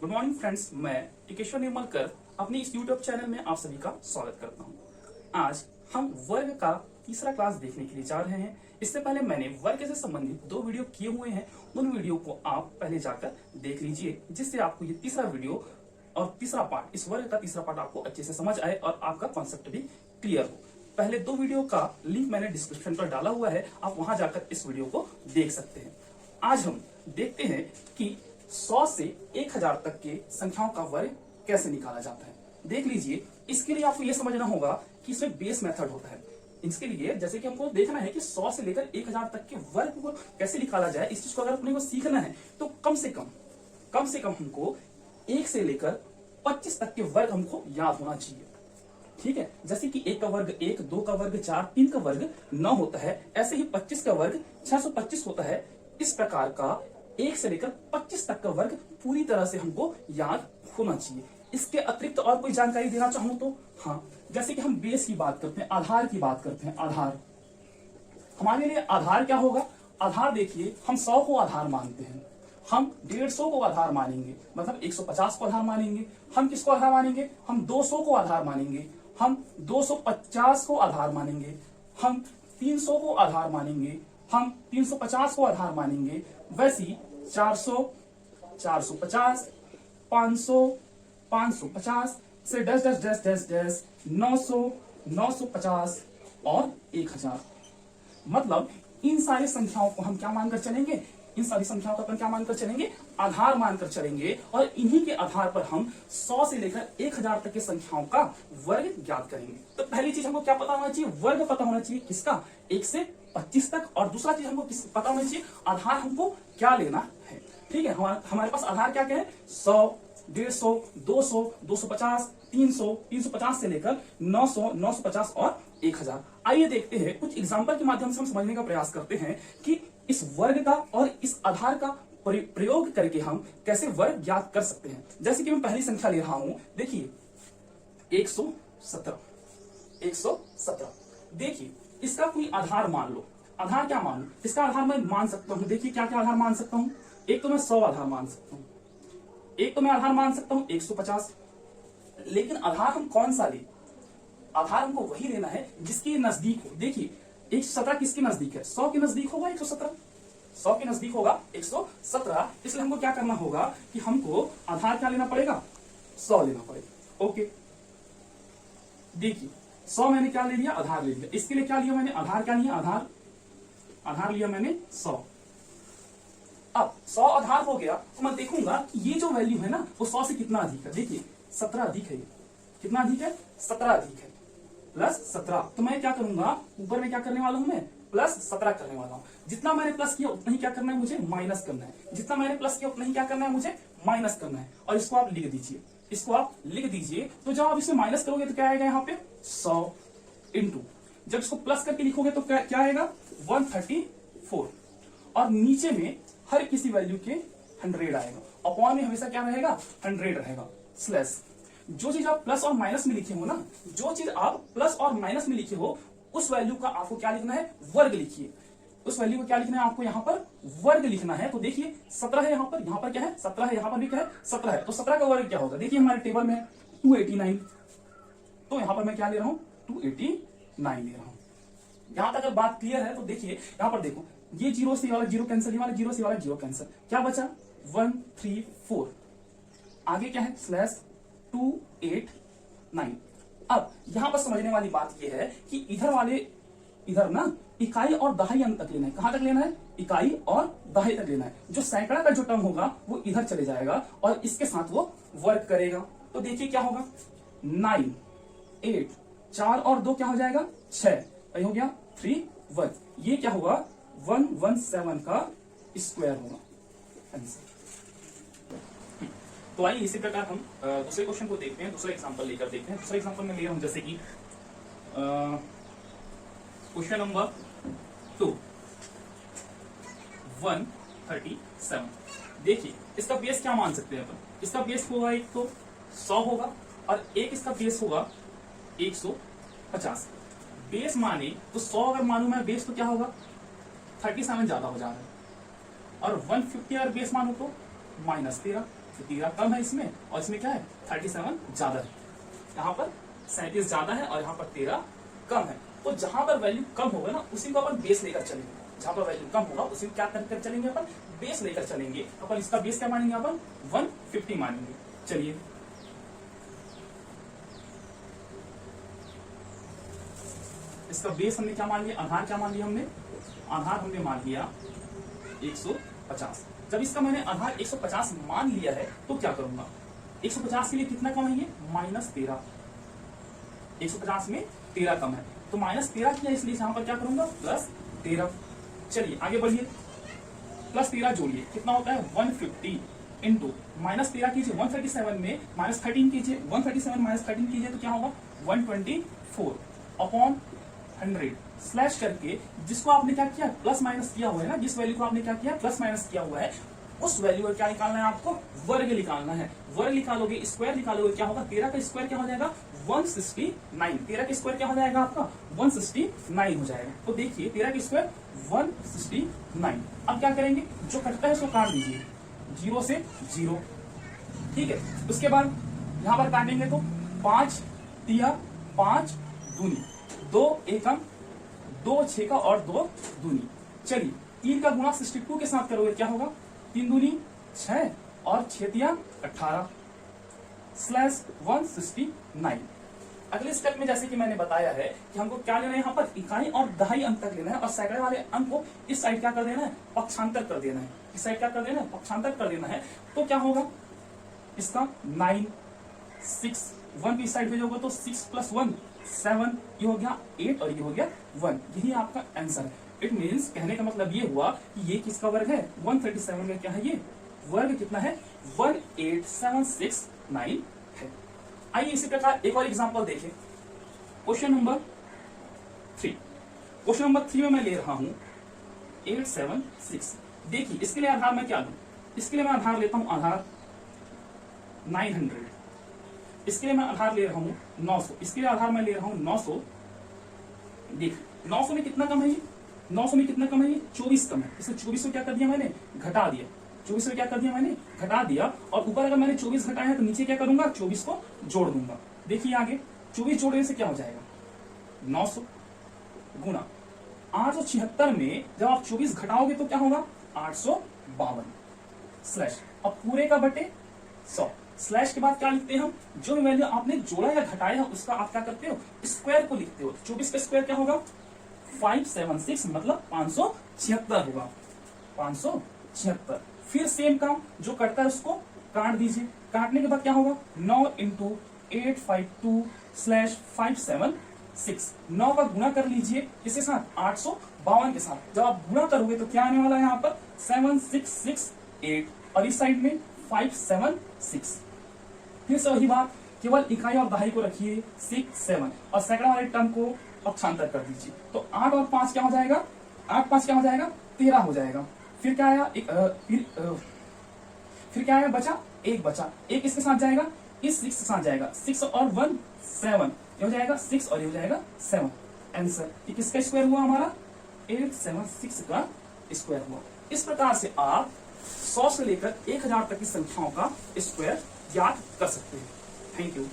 Good morning friends, मैं टिकेश्वर निर्मलकर अपने इस यूट्यूब चैनल में आप सभी का स्वागत करता हूं। आज हम वर्ग का तीसरा क्लास देखने के लिए जा रहे हैं। इससे पहले मैंने वर्ग से संबंधित 2 वीडियो किए हुए हैं, उन वीडियो को आप पहले जाकर देख लीजिए, जिससे आपको ये तीसरा वीडियो और तीसरा पार्ट, इस वर्ग का तीसरा पार्ट आपको अच्छे से समझ आए और आपका कॉन्सेप्ट भी क्लियर हो। पहले 2 वीडियो का लिंक मैंने डिस्क्रिप्शन पर डाला हुआ है, आप वहां जाकर इस वीडियो को देख सकते हैं। आज हम देखते हैं कि 100 से 1000 तक के संख्याओं का वर्ग कैसे निकाला जाता है। देख लीजिए, इसके लिए आपको यह समझना होगा कि इसमें बेस मेथड होता है। इसके लिए जैसे कि हमको देखना है कि 100 से लेकर 1000 तक के वर्ग को कैसे निकाला जाए, इस चीज को अगर अपने को सीखना है तो कम से कम हमको 1 से लेकर 25 तक के वर्ग हमको याद होना चाहिए। ठीक है, जैसे कि 1 का वर्ग 1, 2 का वर्ग 4, 3 का वर्ग 9 होता है, ऐसे ही 25 का वर्ग 625 होता है। इस प्रकार का 1 से लेकर 25 तक का वर्ग पूरी तरह से हमको याद होना चाहिए। इसके अतिरिक्त और कोई जानकारी देना चाहूं तो हाँ, जैसे कि हम बेस की बात करते हैं, आधार की बात करते हैं। आधार हमारे लिए आधार क्या होगा? आधार देखिए, हम 100 को आधार मानते हैं, हम 150 को आधार मानेंगे, मतलब 150 को आधार मानेंगे। हम किसको आधार मानेंगे? हम 200 को आधार मानेंगे, हम 250 को आधार मानेंगे, हम 300 को आधार मानेंगे, हम 350 को आधार मानेंगे। वैसी 400, 450, 500, 550 से dash dash dash dash dash 900, 950 और 1000। मतलब इन सारी संख्याओं को हम क्या मानकर चलेंगे? इन सारी संख्याओं का अपन क्या मानकर चलेंगे? आधार मानकर चलेंगे, और इन्हीं के आधार पर हम 100 से लेकर 1000 तक की संख्याओं का वर्ग ज्ञात करेंगे। तो पहली चीज हमको क्या पता होना चाहिए? वर्ग पता होना चाहिए। किसका? 1 से 25 तक। और दूसरा चीज हमको पता होना चाहिए, आधार हमको क्या लेना है। ठीक है, हमारे पास आधार क्या क्या है? 100, 150, 200, 250, 300, 350 से लेकर 900, 950 और 1000। आइए देखते हैं, कुछ एग्जाम्पल के माध्यम से हम समझने का प्रयास करते हैं कि इस वर्ग का और इस आधार का प्रयोग करके हम कैसे वर्ग ज्ञात कर सकते हैं। जैसे कि मैं पहली संख्या ले रहा हूं, देखिए 117। 117 देखिए, इसका कोई आधार मान लो। आधार क्या मान लो? इसका आधार मैं मान सकता हूं। देखिए क्या क्या आधार मान सकता हूं। एक तो मैं 100 आधार मान सकता हूं, एक तो मैं आधार मान सकता हूं 150। लेकिन आधार हम कौन सा ले? आधार हमको वही लेना है जिसके नजदीक हो। देखिए 117 किसके नजदीक है? 100 के नजदीक होगा 117। 100 के नजदीक होगा 117। इसलिए हमको क्या करना होगा कि हमको आधार क्या लेना पड़ेगा? 100 लेना पड़ेगा। ओके, देखिए 100 मैंने क्या ले लिया? आधार ले लिया। इसके लिए क्या लिया मैंने? आधार क्या लिया? आधार लिया मैंने 100। अब 100 आधार हो गया तो मैं देखूंगा कि ये जो वैल्यू है ना, वो 100 से कितना अधिक है। देखिए 17 अधिक है। कितना अधिक है? 17 अधिक है, प्लस 17। तो मैं क्या करूंगा? ऊपर में क्या करने वाला हूं मैं? प्लस 17 करने वाला हूं। जितना मैंने प्लस किया उतना ही क्या करना है मुझे? माइनस करना है। जितना मैंने प्लस किया उतना ही क्या करना है मुझे? माइनस करना है। और इसको आप लिख दीजिए, इसको आप लिख दीजिए। तो जब आप इसे माइनस करोगे तो क्या आएगा यहाँ पे? 100 इंटू, जब इसको प्लस करके लिखोगे तो क्या आएगा? 134। और नीचे में हर किसी वैल्यू के 100 आएगा। अपॉन में हमेशा क्या रहेगा? 100 रहेगा। स्लैश, जो चीज आप प्लस और माइनस में लिखे हो ना, जो चीज आप प्लस और माइनस में लिखे हो, उस वैल्यू का आपको क्या लिखना है? वर्ग लिखिए। उस वैल्यू को क्या लिखना है आपको? यहाँ पर वर्ग लिखना है। तो देखिए 17 है यहाँ पर क्या है? 17 है। यहाँ पर भी क्या है? 17 है। तो 17 का वर्ग क्या होगा? देखिए हमारे टेबल में 289। तो यहाँ पर मैं क्या ले रहा हूँ? 289 ले रहा हूँ। यहां तक अगर बात क्लियर है तो देखिए यहाँ पर देखो, ये 0 से वाला 0 कैंसिल, ये वाला 0 से वाला 0 कैंसिल। क्या बचा? 134। आगे क्या है? स्लैश 289। अब यहां पर समझने वाली बात यह है कि इधर ना इकाई और दहाई अंक तक लेना है। कहां तक लेना है? इकाई और दहाई तक लेना है। जो सैकड़ा का जो टर्म होगा वो इधर चले जाएगा और इसके साथ वो वर्क करेगा। तो देखिए क्या होगा? 9, 8, 4 और 2 क्या हो जाएगा? 6। हो गया 3 वर्ग। ये क्या होगा? 117 का स्क्वायर होगा आंसर। तो आइए इसी प्रकार हम दूसरे क्वेश्चन को देखते हैं, दूसरा एग्जांपल लेकर देखते हैं। दूसरा एग्जांपल में ले रहा हूं, जैसे कि क्वेश्चन नंबर 2, 137। देखिए इसका बेस क्या मान सकते हैं अपन? इसका बेस होगा एक तो 100 होगा और एक इसका बेस होगा 150। बेस माने तो 100 अगर मानू मैं बेस तो क्या होगा? 37 ज्यादा हो जा रहा है। और 150 अगर बेस मानू तो -13। तो 13 कम है इसमें, और इसमें क्या है 37 ज्यादा है। यहाँ पर 37 ज्यादा है और यहाँ पर 13 कम है। तो जहां पर वैल्यू कम होगा ना उसी को अपन बेस लेकर चलेंगे। जहां पर वैल्यू कम होगा उसी को क्या करकर चलेंगे अपन, बेस लेकर चलेंगे। अपन इसका बेस क्या मानेंगे, अपन 150 मानेंगे। चलिए इसका बेस हमने क्या मान लिया, आधार क्या मान लिया हमने, आधार हमने मान लिया 150। जब इसका मैंने आधार 150 मान लिया है तो क्या करूंगा, 150 के लिए कितना कम है ये, -13। 150 में 13 कम है तो -13 किया, इसलिए यहां पर क्या करूंगा, +13। चलिए आगे बढ़िए, +13 जोड़िए कितना होता है 150 इंटू -13 कीजिए 137 में -13 कीजिए, 137 -13 कीजिए तो क्या होगा 124 अपॉन 100 स्लैश करके, जिसको आपने क्या किया प्लस माइनस किया हुआ है ना, जिस वैल्यू को आपने क्या किया प्लस माइनस किया हुआ है, उस वैल्यू का क्या निकालना है आपको, वर्ग निकालना है। वर्ग निकालोगे, स्क्वायर निकालोगे, क्या होगा 13 का स्क्वायर क्या हो जाएगा 169। 13 का स्क्वायर क्या हो जाएगा आपका 169 हो जाएगा। तो देखिए 13 का स्क्वायर 169। अब क्या करेंगे, जो कटता है उसको काट दीजिए 0 से 0, ठीक है। उसके बाद यहां पर काटेंगे तो 5 तिया 5 दूनी 2 एकम 2 छेका और 2 दूनी। चलिए 3 का गुणा 62 के साथ करोगे क्या होगा, 3 दूनी 6 और 6 तिया 18 स्लैश 169। अगले स्टेप में जैसे कि मैंने बताया है कि हमको क्या लेना है, यहाँ पर इकाई और दहाई अंक तक लेना है, और सैकड़े वाले अंक को इस साइड क्या कर देना है, पक्षांतर कर देना है। इस साइड क्या कर देना है, पक्षांतर कर देना है। तो क्या होगा इसका 9 6 1 की साइड भेजोगे तो 6 + 1 7, ये हो गया 8 और ये हो गया 1। यही आपका आंसर है। इट मीन्स कहने का मतलब ये हुआ कि ये किसका वर्ग है 137 का क्या है, ये वर्ग कितना है 18769 है। आइए इसी प्रकार एक और एग्जांपल देखें। Question number 3। क्वेश्चन नंबर 3 में मैं ले रहा हूं 876। देखिए इसके लिए आधार मैं क्या लूं, इसके लिए मैं आधार लेता हूं आधार 900, इसके लिए मैं आधार ले रहा हूं 900, इसके लिए आधार मैं ले रहा हूं 900। देख 900 में कितना कम है ये, 900 में कितना कम है ये 24 कम है, इसलिए 24 को क्या कर दिया मैंने घटा दिया, 24 को क्या कर दिया मैंने घटा दिया। और ऊपर अगर मैंने 24 घटाया है तो नीचे क्या करूंगा 24 को जोड़ दूंगा। देखिए आगे 24 जोड़ने से क्या हो जाएगा 900 गुणा 876 में जब आप 24 घटाओगे तो क्या होगा 852 स्लैश, अब पूरे का बटे 100 स्लैश के बाद क्या लिखते हैं हम, जो वैल्यू आपने जोड़ा या घटाया है उसका आप क्या करते हो स्क्वायर को लिखते हो। 24 का स्क्वायर क्या होगा 576 मतलब 576 होगा 576। फिर सेम काम, जो कटता है उसको काट दीजिए, काटने के बाद क्या होगा 9 × 852/576। 9 का गुणा कर लीजिए किसके साथ 852 के साथ। जब आप गुणा करोगे तो क्या आने वाला है यहाँ पर 7668 और इस साइड में 576। फिर से वही बात, केवल इकाई और दहाई को रखिए 6 7 और सैकड़ा वाले टर्म को पक्षांतर कर दीजिए। तो 8 और 5 क्या हो जाएगा, 8 5 क्या हो जाएगा 13 हो जाएगा। फिर क्या आया फिर क्या आया बचा, एक बचा, एक इसके साथ जाएगा, इस 6 के साथ जाएगा, 6 और 1 7, ये हो जाएगा 6 और ये हो जाएगा 7। आंसर ये किसका स्क्वायर हुआ हमारा 876 का स्क्वायर हुआ। इस प्रकार से आप 100 से लेकर 1000 तक की संख्याओं का स्क्वायर ज्ञात कर सकते हैं। Thank you.